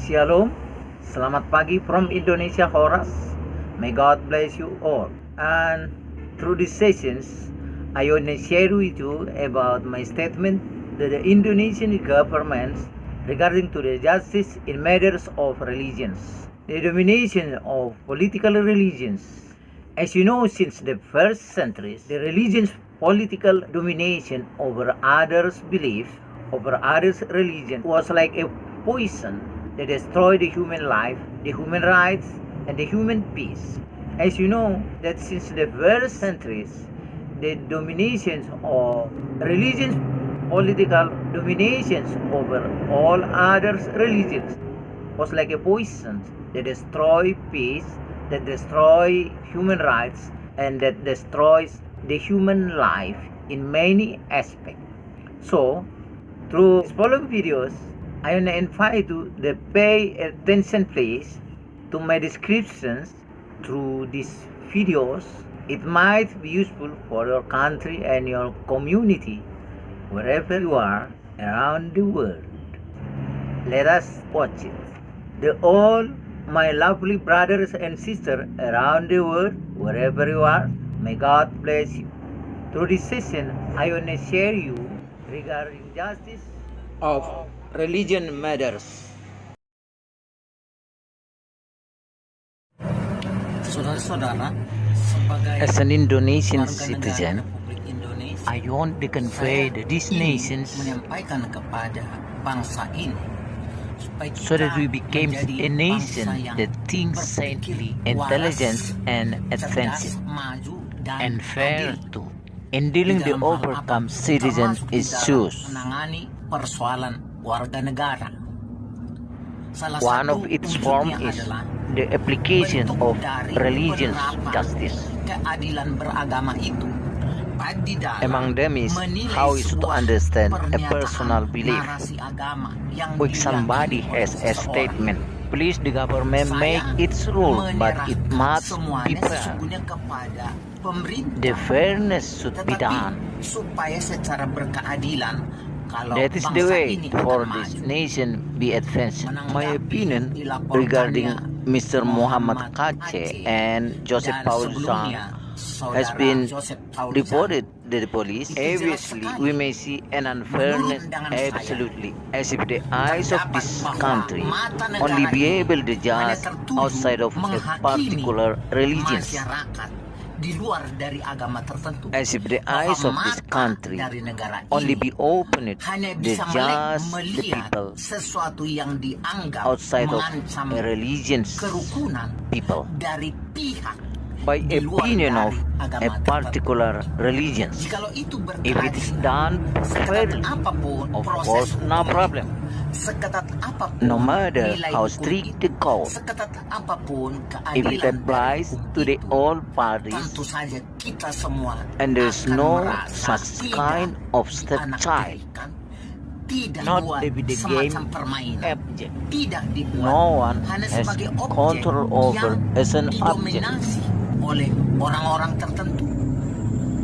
Shalom, selamat pagi from Indonesia, Horas. May God bless you all. And through these sessions, I want to share with you about my statement that the Indonesian government regarding to the justice in matters of religions, the domination of political religions. As you know, since the first centuries, the religion's political domination over others' belief, over others' religion was like a poison that destroyed the human life, the human rights, and the human peace. As you know, that since the first centuries, the dominations of religions, political dominations over all other religions was like a poison that destroy peace, that destroy human rights, and that destroys the human life in many aspects. So, through these following videos, I want to invite you to pay attention please to my descriptions through these videos. It might be useful for your country and your community wherever you are around the world. Let us watch it. The all my lovely brothers and sisters around the world, wherever you are, may God bless you. Through this session, I want to share you regarding justice of religion matters. Saudara-saudara, sebagai As an Indonesian warga negara citizen, Republik Indonesia, I want to convey that these ingin nations menyampaikan kepada bangsa ini supaya so that we kita become menjadi a nation bangsa yang that thinks berpikir saintly, waras, intelligent, and advancing, cerdas, maju, dan and fair adil too, in dealing di to dalam hal overcome apapun, citizen termasuk di dalam issues. menangani persoalan warga negara. Salah One satu of its form wujudnya is adalah the application bentuk of dari religious penerapan justice. keadilan beragama itu baik di dalam Among them is menilai how is to sebuah understand a pernyataan personal belief, narasi agama yang which somebody diyakini oleh has a seseorang. statement. Please, the government Saya make its rule, but it menyerahkan must be semuanya fair. sesungguhnya kepada pemerintah. The fairness should be Tetapi done. supaya secara berkeadilan, kalau That is the bangsa way ini akan for maju, this nation be advanced. My menanggapi opinion dilaporkannya regarding Mr. Muhammad Muhammad Kaceh Aceh and Joseph dan Paul Zhang sebelumnya has saudara been Joseph Paul reported Zhang. to the police. Itu jelas Obviously, sekali. we may see an unfairness Menurut pandangan saya, absolutely, as if the eyes of terdapat this bahwa country mata negara only be ini able to hanya judge tertuju outside of a menghakimi particular religion, masyarakat di luar dari agama tertentu. as if the Bahwa eyes of this mata country dari negara only ini be opened hanya to bisa judge the melihat people sesuatu yang dianggap outside of mengancam a religion's kerukunan people dari pihak by di luar opinion dari of agama a tertentu. particular religion. Jikalau itu If it is berkeadilan, done seketat fairly, apapun of proses course, no hukum problem. itu, seketat apapun No matter nilai how hukum strict itu, the code, seketat apapun if it keadilan applies dari hukum to the itu, all parties, tentu saja kita semua and there's akan no merasa such tidak kind of stepchild, dianaktirikan, tidak not dibuat to be the semacam game permainan, object. tidak dibuat No one hanya has sebagai objek control over yang as an object. didominasi oleh orang-orang tertentu,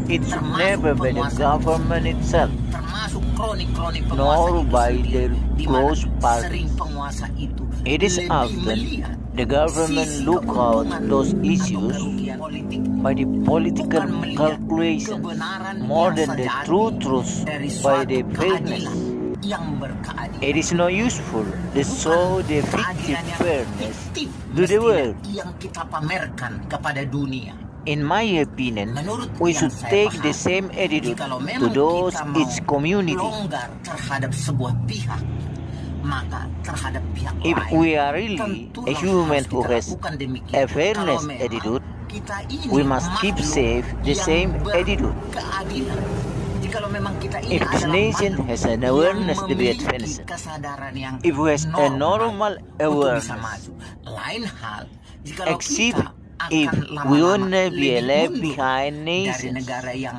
It should termasuk never be the penguasa government itself, termasuk kronik-kronik penguasa nor itu by sendiri, their di mana close sering parties. penguasa itu It is lebih often melihat the government sisi look out keuntungan those atau issues kerugian politik, by the political bukan melihat calculations kebenaran more yang than the sejati true truths dari by suatu the fairness. keadilan yang berkeadilan. It is no useful to show the fictive Keadilan yang fairness fiktif to the mestinya world. yang kita pamerkan kepada dunia. In my opinion, Menurut we yang should saya take pahami, the same attitude jikalau to memang those kita mau its community. longgar terhadap sebuah pihak, maka terhadap pihak If lain we are really tentulah a human harus who kita has lakukan demikian. a fairness Kalau memang attitude, kita ini we must keep makhluk safe the yang same attitude. berkeadilan. Jikalau memang kita ini If this adalah nation makhluk has an yang awareness to be memiliki advanced, kesadaran yang if we has a normal untuk bisa awareness, maju. Lain hal jikalau except kita if akan we lama-lama wanna be a lebih left mundur behind dari nations negara yang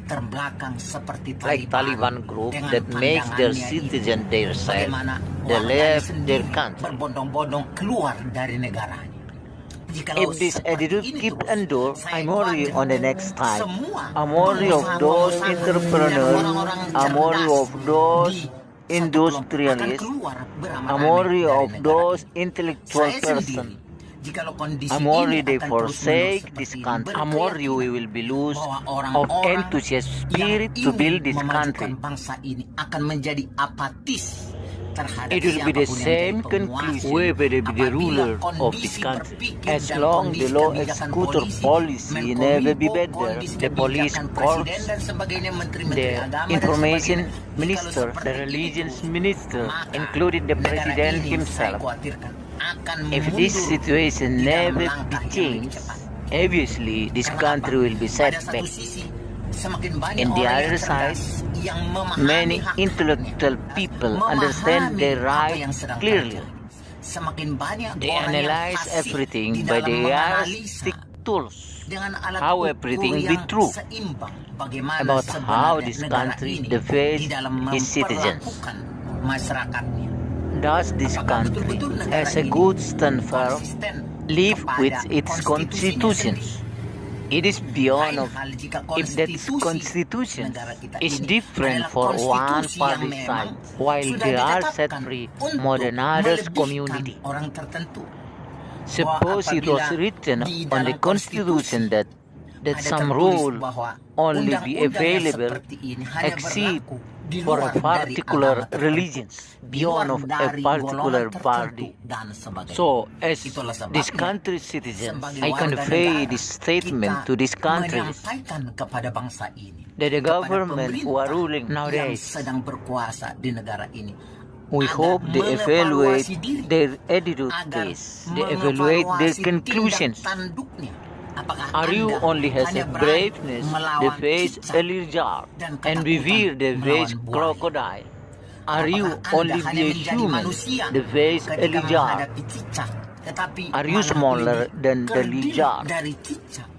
terbelakang seperti like Taliban group dengan that makes their pandangannya citizen their itu, side, bagaimana they warganya left sendiri their country. berbondong-bondong keluar dari negaranya. Jikalau If this seperti attitude ini keep terus, endure, saya I'm worried khawatir on the next time. semua I'm worried of those pengusaha-pengusaha entrepreneurs, dan orang-orang I'm worried cerdas of those di industrialists, I'm worried of those intellectual persons. I'm worried they forsake this country. I'm worried we will be lose of enthusiast spirit to build this country. It will be the same conclusion whoever be the ruler of this country. As long the law executor policy never be better, the police corps, the information minister, the religions minister, including the president himself. If this situation never be changed, obviously this country will be set back. In the other side, many intellectual people understand their rights clearly. They analyze everything by the heuristic tools, how everything be true, about how this country defends its citizens. Does this country, as a good stand firm, live with its constitutions? It is beyond of if that constitution is different for one party side, while they are set free more than others community. Suppose it was written on the constitution that some rule only be available except for a particular religions beyond of a particular party. So, as this country's citizens, I convey this statement to this country that the government who are ruling nowadays, we hope they evaluate their attitudes, they evaluate their conclusions. Are you only has a braveness to face a lizard and revere the face crocodile? Are you only be a human to face a lizard? Are you smaller than the lizard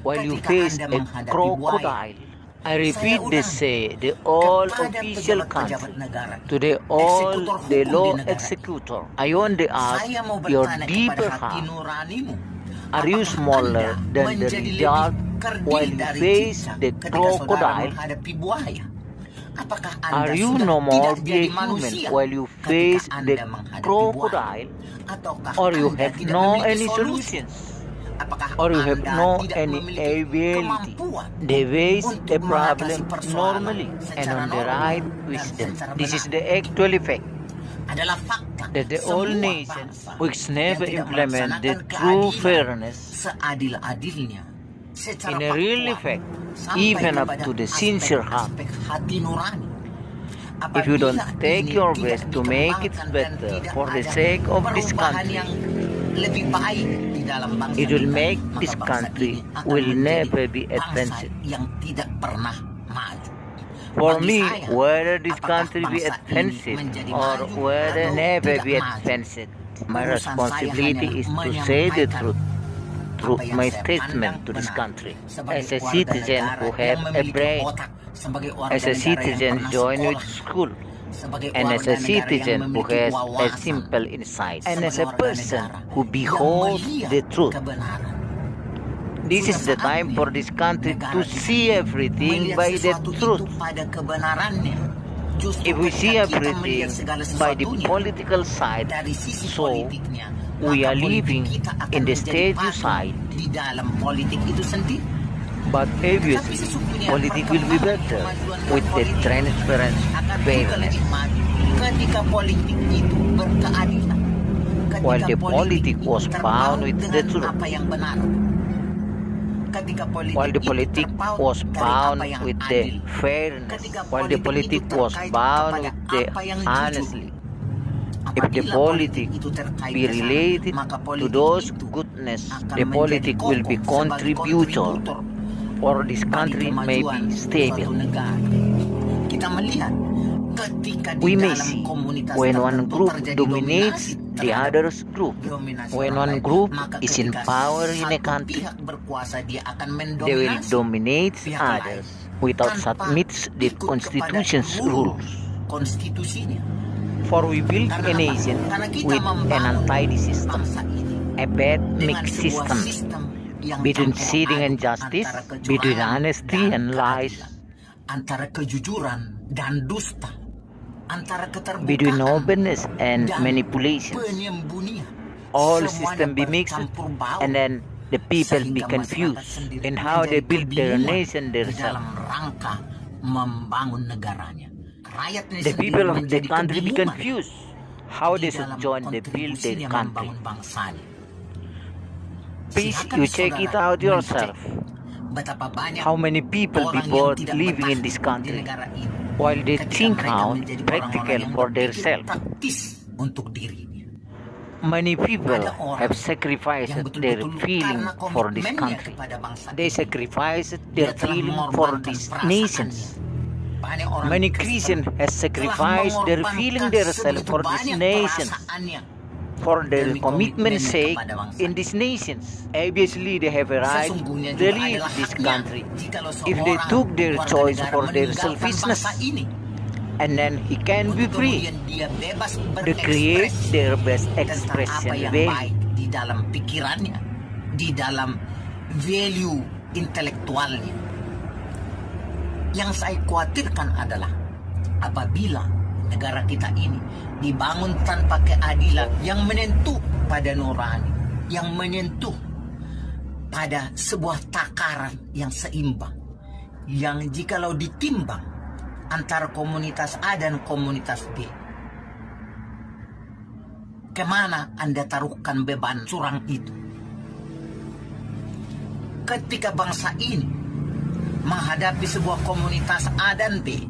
while you face a crocodile? I repeat they say the all official country to the all the law executor. I only ask your deeper heart. Are you smaller than the lizard while you face the crocodile? Are you no more be a human while you face the crocodile? Or you have no any solutions? Or you have no any ability to face the problem normally and on the right wisdom? This is the actual effect. That the all nations which never implement the true fairness in a real effect, even up to the sincere heart. If you don't take your best to make it better for the sake of this country, it will make this country will never be advanced. For me, whether this country be advanced or whether never be advanced, my responsibility is to say the truth through my statement to this country. As a citizen who have a brain, as a citizen join with school, and as a citizen who has a simple insight, and as a person who beholds the truth. This is the time for this country to see everything by the truth. If we see everything by the political side, so we are living in the statue side. But obviously, politics will be better with the transparent fairness. While the politics was bound with the truth. While the politics was bound with the fairness, while the politics was bound with the honestly. If the politics be related to those goodness, the politics will be contributor, or this country may be stable. We may see when one group dominates the other group. When one group is in power in a country, they will dominate others without submit the constitution's rules. For we build a nation with an untidy system, a bad mixed system between cheating and justice, between honesty and lies, antara keterbukaan between openness and dan manipulation. penyembunyian. All Semuanya system be mixed, bercampur baur, and then the people be sehingga confused masyarakat sendiri in how they menjadi build their kebingungan nation di themselves. dalam rangka membangun negaranya. Rakyatnya The sendiri people of the menjadi country be kebingungan confused how di they should dalam join the build their kontribusinya country. membangun bangsanya. Please, Silakan you check it saudara out yourself. mencek betapa banyak How many people be orang yang both tidak living in betah this di country negara ini while they ketika think mereka out menjadi practical orang-orang yang for berpikir themselves. praktis untuk dirinya. Many people Ada orang have sacrificed yang their betul-betul feeling karena for this komitmennya country. kepada bangsa They ini, sacrificed dia their telah feeling for mengorbankan these perasaannya. nations. Banyak orang Many Kristen Christians has telah sacrificed their mengorbankan feeling themselves sebegitu for these banyak nations, perasaannya for their demi commitment's komitmennya sake kepada bangsa in these nations. Obviously, they have a right Sesungguhnya to juga leave adalah this haknya country jikalau if they seorang took their warga choice negara for their meninggalkan selfishness, bangsa ini and then he can be untuk free kemudian dia bebas to create berekspresi their best tentang apa expression yang value. baik di dalam pikirannya, di dalam value intelektualnya. Yang saya khawatirkan adalah apabila negara kita ini dibangun tanpa keadilan yang menyentuh pada nurani, yang menyentuh pada sebuah takaran yang seimbang, yang jikalau ditimbang antara komunitas A dan komunitas B, kemana Anda taruhkan beban curang itu? Ketika bangsa ini menghadapi sebuah komunitas A dan B,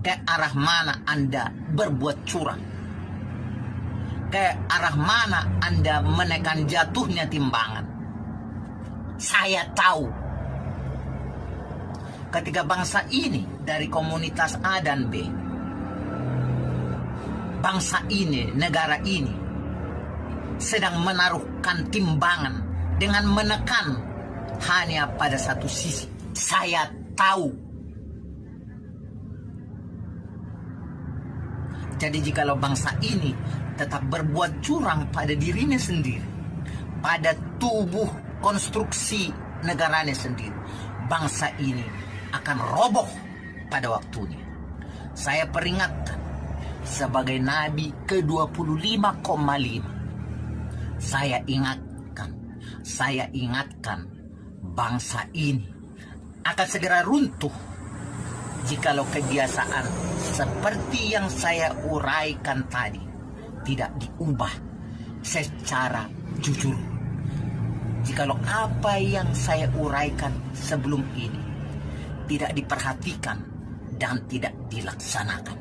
ke arah mana Anda berbuat curang? Ke arah mana Anda menekan jatuhnya timbangan? Saya tahu ketika bangsa ini dari komunitas A dan B, bangsa ini, negara ini sedang menaruhkan timbangan dengan menekan hanya pada satu sisi. Saya tahu. Jadi jikalau bangsa ini tetap berbuat curang pada dirinya sendiri, pada tubuh konstruksi negaranya sendiri, bangsa ini akan roboh pada waktunya. Saya peringatkan sebagai Nabi ke-25,5. Saya ingatkan bangsa ini akan segera runtuh jikalau kebiasaan seperti yang saya uraikan tadi tidak diubah secara jujur. Jikalau apa yang saya uraikan sebelum ini tidak diperhatikan dan tidak dilaksanakan.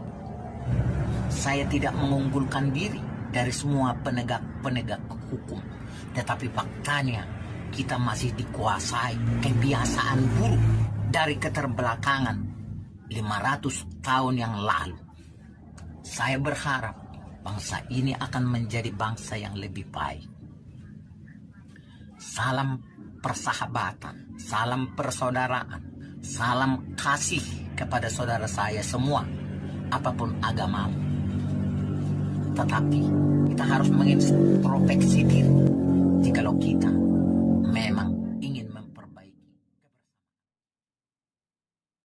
Saya tidak mengunggulkan diri dari semua penegak hukum, tetapi faktanya kita masih dikuasai kebiasaan buruk dari keterbelakangan 500 tahun yang lalu. Saya berharap bangsa ini akan menjadi bangsa yang lebih baik. Salam persahabatan, salam persaudaraan, salam kasih kepada saudara saya semua, apapun agamamu. Tetapi kita harus mengintrospeksi diri jikalau kita